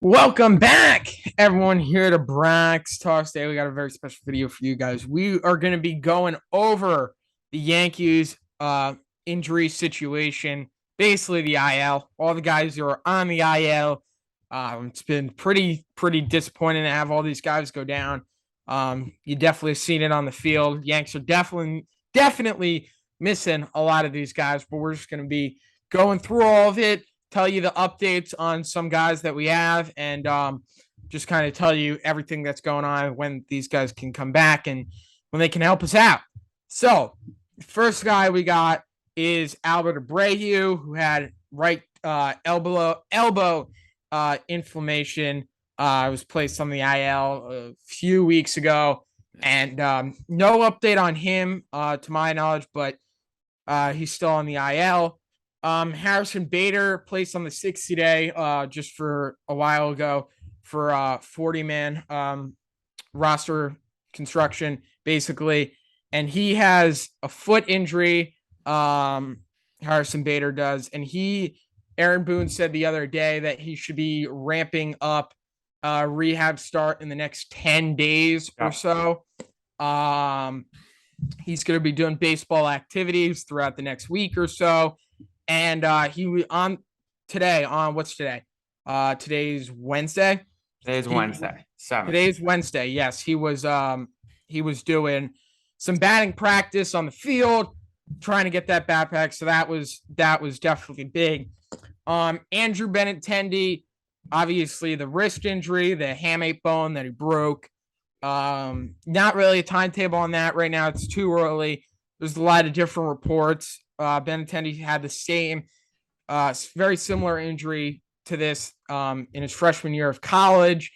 Welcome back, everyone, here to Brax Talks. Today, we got a very special video for you guys. We are going to be going over the Yankees injury situation, basically the IL. All the guys who are on the IL. It's been pretty disappointing to have all these guys go down. You definitely seen it on the field. Yanks are definitely missing a lot of these guys, but we're just going to be going through all of it, tell you the updates on some guys that we have, and just kind of tell you everything that's going on, when these guys can come back and when they can help us out. So, first guy we got is Albert Abreu, who had right elbow inflammation. Was placed on the IL a few weeks ago, and no update on him to my knowledge, but he's still on the IL. Harrison Bader placed on the 60-day just for a while ago for 40-man roster construction, basically. And he has a foot injury. Harrison Bader does. And Aaron Boone said the other day that he should be ramping up rehab start in the next 10 days or so. He's going to be doing baseball activities throughout the next week or so. And he was on today. What's today? Today's Wednesday. Today's Wednesday. Today's Wednesday. Yes, he was doing some batting practice on the field, trying to get that bat back. So that was definitely big. Andrew Benintendi, obviously the wrist injury, the hamate bone that he broke. Not really a timetable on that right now. It's too early. There's a lot of different reports. Benintendi had the same, very similar injury to this in his freshman year of college,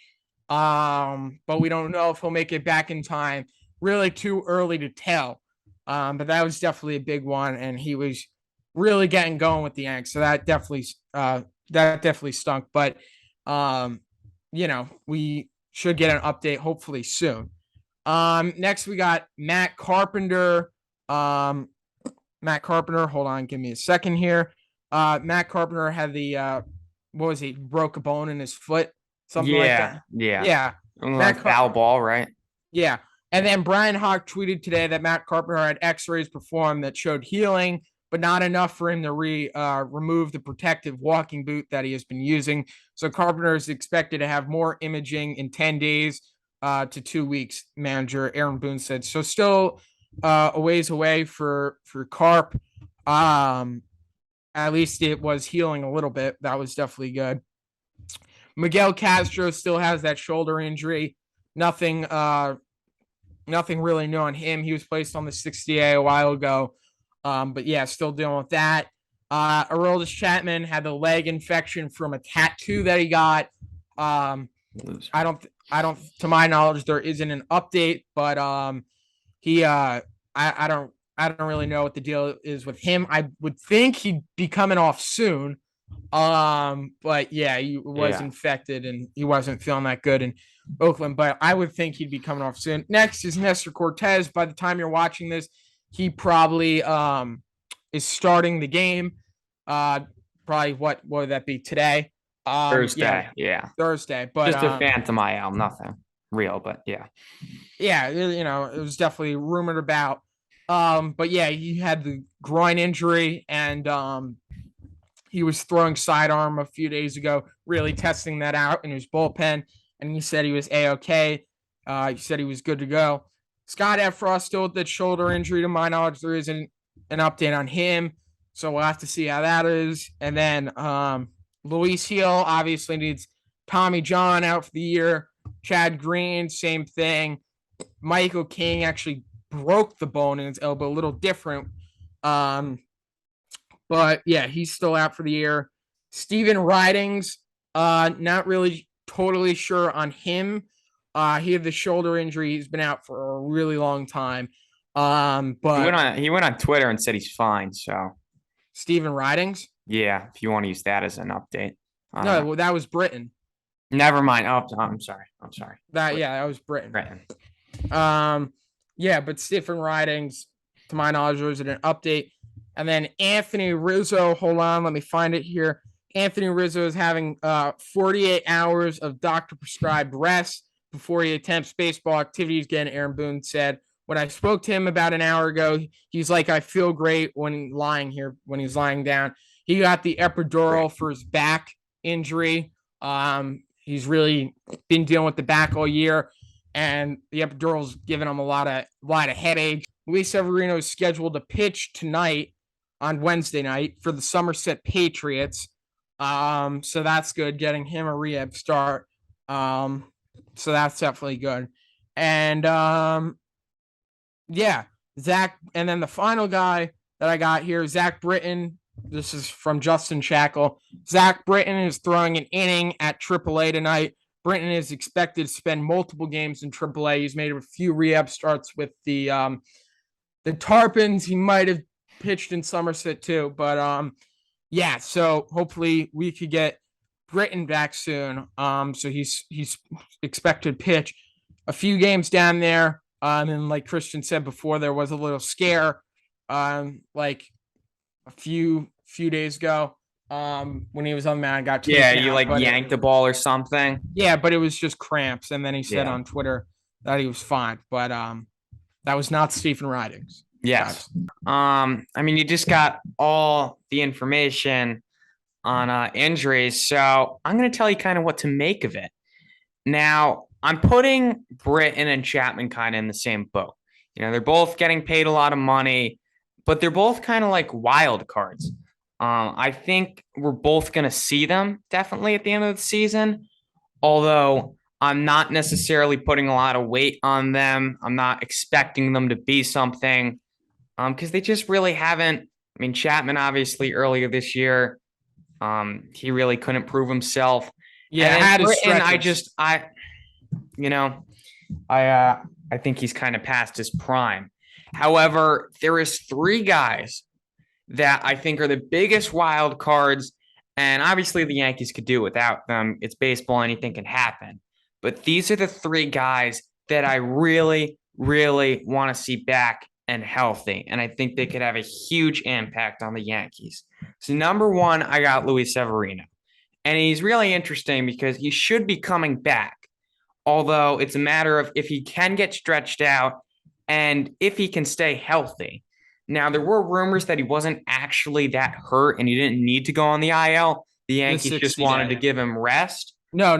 but we don't know if he'll make it back in time. Really too early to tell, but that was definitely a big one, and he was really getting going with the Yanks, so that definitely stunk. But we should get an update hopefully soon. Next we got Matt Carpenter. Matt Carpenter, hold on, give me a second here. Matt Carpenter had the broke a bone in his foot, something like that. Yeah. Like foul ball, right? Yeah. And then Brian Hawk tweeted today that Matt Carpenter had x-rays performed that showed healing, but not enough for him to remove the protective walking boot that he has been using. So Carpenter is expected to have more imaging in 10 days to 2 weeks, manager Aaron Boone said. So still a ways away for Carp. At least it was healing a little bit. That was definitely good. Miguel Castro still has that shoulder injury. Nothing really new on him. He was placed on the 60-day a while ago. But yeah, still dealing with that. Aroldis Chapman had the leg infection from a tattoo that he got. I don't, to my knowledge, there isn't an update, but I don't really know what the deal is with him. I would think he'd be coming off soon. But yeah, he was infected and he wasn't feeling that good in Oakland, but I would think he'd be coming off soon. Next is Nestor Cortez. By the time you're watching this, he probably is starting the game. Probably what would that be today? Thursday. Yeah. Thursday. But just a phantom IL, nothing real, but yeah. Yeah, it was definitely rumored about. But yeah, he had the groin injury, and he was throwing sidearm a few days ago, really testing that out in his bullpen, and he said he was A-OK. He said he was good to go. Scott Effross still with that shoulder injury. To my knowledge, there isn't an update on him, so we'll have to see how that is. And then Luis Gil obviously needs Tommy John out for the year. Chad Green, same thing. Michael King actually broke the bone in his elbow, a little different. But yeah, he's still out for the year. Steven Ridings, not really totally sure on him. He had the shoulder injury. He's been out for a really long time. But he went on Twitter and said he's fine. So Steven Ridings? Yeah, if you want to use that as an update. No, that was Britain. Never mind. Oh, I'm sorry. That was Britain. Yeah, but Stephen Ridings, to my knowledge, was an update. And then Anthony Rizzo, hold on, let me find it here. Anthony Rizzo is having 48 hours of doctor prescribed rest before he attempts baseball activities again. Aaron Boone said, when I spoke to him about an hour ago, he's like, I feel great when he's lying down. He got the epidural for his back injury. He's really been dealing with the back all year, and the epidural's giving him a lot of headache. Luis Severino is scheduled to pitch tonight on Wednesday night for the Somerset Patriots. So that's good, getting him a rehab start. So that's definitely good. And yeah, Zach, and then the final guy that I got here, Zach Britton. This is from Justin Shackle. Zach Britton is throwing an inning at AAA tonight. Britton is expected to spend multiple games in AAA. He's made a few rehab starts with the Tarpons. He might have pitched in Somerset too, but yeah. So hopefully we could get Britton back soon. So he's expected to pitch a few games down there. And like Christian said before, there was a little scare, like a few days ago, when he was on the mound, got Yeah, taken you out, like yanked the ball or something. yeah, but it was just cramps. And then he said Yeah. on Twitter that he was fine, but that was not Stephen Ridings. Yes. I mean, you just got all the information on injuries, so I'm going to tell you kind of what to make of it. Now, I'm putting Britton and Chapman kind of in the same boat. You know, they're both getting paid a lot of money, but they're both kind of like wild cards. I think we're both going to see them definitely at the end of the season, although I'm not necessarily putting a lot of weight on them. I'm not expecting them to be something because they just really haven't. I mean, Chapman obviously earlier this year, he really couldn't prove himself. Yeah, And had his Britton, stretches. you know, I think he's kind of past his prime. However, there is three guys that I think are the biggest wild cards, and obviously the Yankees could do without them. It's baseball; anything can happen. But these are the three guys that I really, really want to see back and healthy, and I think they could have a huge impact on the Yankees. So number one, I got Luis Severino, and he's really interesting because he should be coming back. Although it's a matter of if he can get stretched out and if he can stay healthy. Now, there were rumors that he wasn't actually that hurt and he didn't need to go on the IL. The Yankees just 60 wanted to day. give him rest. No.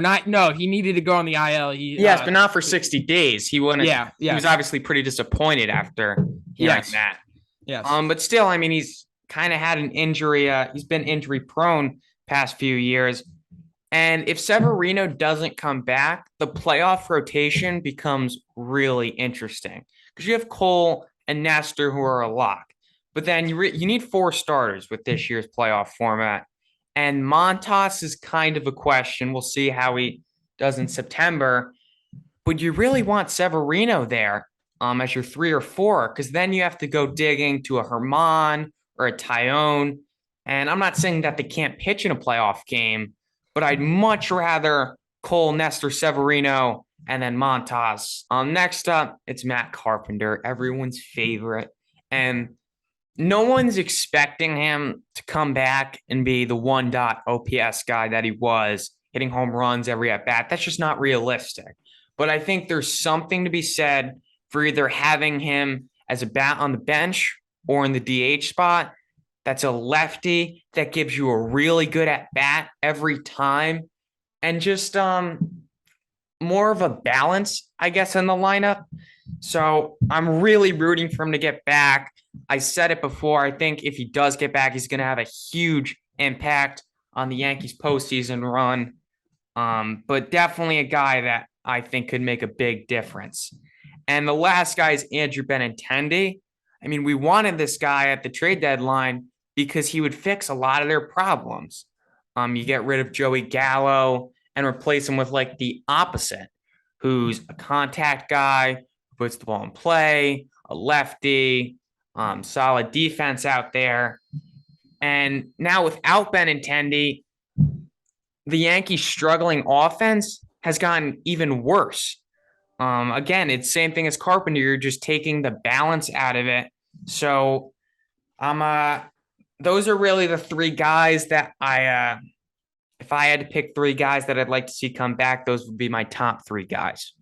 He needed to go on the IL. Yes, but not for 60 days. He wouldn't. Yeah, He was obviously pretty disappointed after hearing Yes. that. Yes. But still, I mean, he's kind of had an injury. He's been injury prone past few years. And if Severino doesn't come back, the playoff rotation becomes really interesting because you have Cole and Nestor who are a lock. But then you need four starters with this year's playoff format. And Montas is kind of a question. We'll see how he does in September. But you really want Severino there as your 3 or 4 because then you have to go digging to a Herman or a Tyone. And I'm not saying that they can't pitch in a playoff game, but I'd much rather Cole, Nestor, Severino, and then Montas. Next up, it's Matt Carpenter, everyone's favorite. And no one's expecting him to come back and be the 1 OPS guy that he was, hitting home runs every at bat. That's just not realistic. But I think there's something to be said for either having him as a bat on the bench or in the DH spot. That's a lefty that gives you a really good at bat every time, and just more of a balance, I guess, in the lineup. So I'm really rooting for him to get back. I said it before. I think if he does get back, he's going to have a huge impact on the Yankees postseason run. But definitely a guy that I think could make a big difference. And the last guy is Andrew Benintendi. I mean, we wanted this guy at the trade deadline because he would fix a lot of their problems. You get rid of Joey Gallo and replace him with like the opposite, who's a contact guy, who puts the ball in play, a lefty, solid defense out there. And now without Benintendi, the Yankees' struggling offense has gotten even worse. Again, it's the same thing as Carpenter. You're just taking the balance out of it. So those are really the three guys that I If I had to pick three guys that I'd like to see come back, those would be my top three guys.